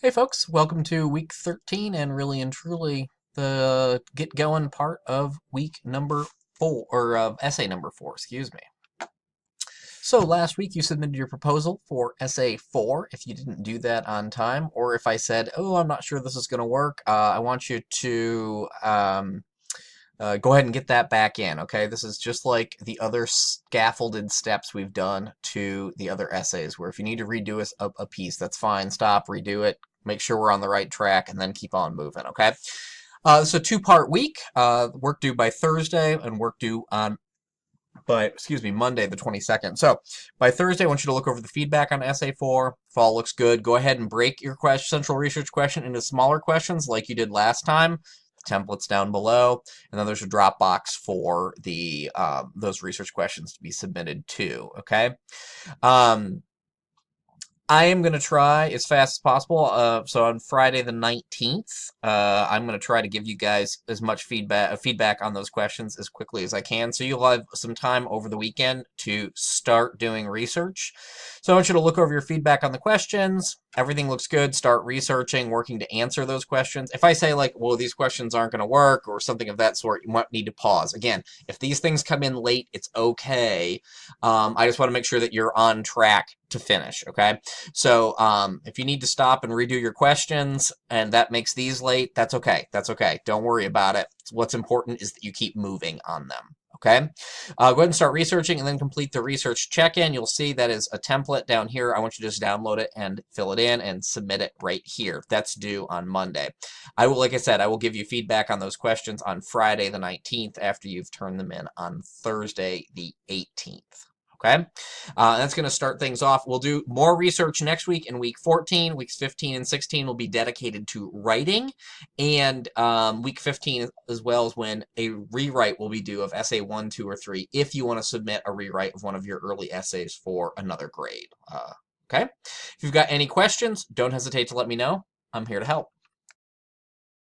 Hey folks, welcome to week 13 and really and truly the get going part of week number 4, or essay number 4, excuse me. So last week you submitted your proposal for essay 4. If you didn't do that on time, or if I said, oh, I'm not sure this is going to work, I want you to go ahead and get that back in, okay? This is just like the other scaffolded steps we've done to the other essays, where if you need to redo a piece, that's fine. Stop, redo it, make sure we're on the right track, and then keep on moving, okay? So two-part week, work due by Thursday and work due on Monday the 22nd. So by Thursday, I want you to look over the feedback on essay 4. If all looks good, go ahead and break your central research question into smaller questions like you did last time. The template's down below, and then there's a Dropbox for the those research questions to be submitted to. Okay. I am going to try as fast as possible. So on Friday the 19th, I'm going to try to give you guys as much feedback on those questions as quickly as I can. So you'll have some time over the weekend to start doing research. So I want you to look over your feedback on the questions. Everything looks good. Start researching, working to answer those questions. If I say like, well, these questions aren't going to work or something of that sort, you might need to pause. Again, if these things come in late, it's okay. I just want to make sure that you're on track to finish, okay? So if you need to stop and redo your questions and that makes these late, that's okay. That's okay. Don't worry about it. What's important is that you keep moving on them. Okay, go ahead and start researching and then complete the research check-in. You'll see that is a template down here. I want you to just download it and fill it in and submit it right here. That's due on Monday. Like I said, I will give you feedback on those questions on Friday the 19th after you've turned them in on Thursday the 18th. Okay, that's going to start things off. We'll do more research next week in week 14. Weeks 15 and 16 will be dedicated to writing, and week 15 as well is when a rewrite will be due of essay 1, 2, or 3 if you want to submit a rewrite of one of your early essays for another grade. Okay, if you've got any questions, don't hesitate to let me know. I'm here to help.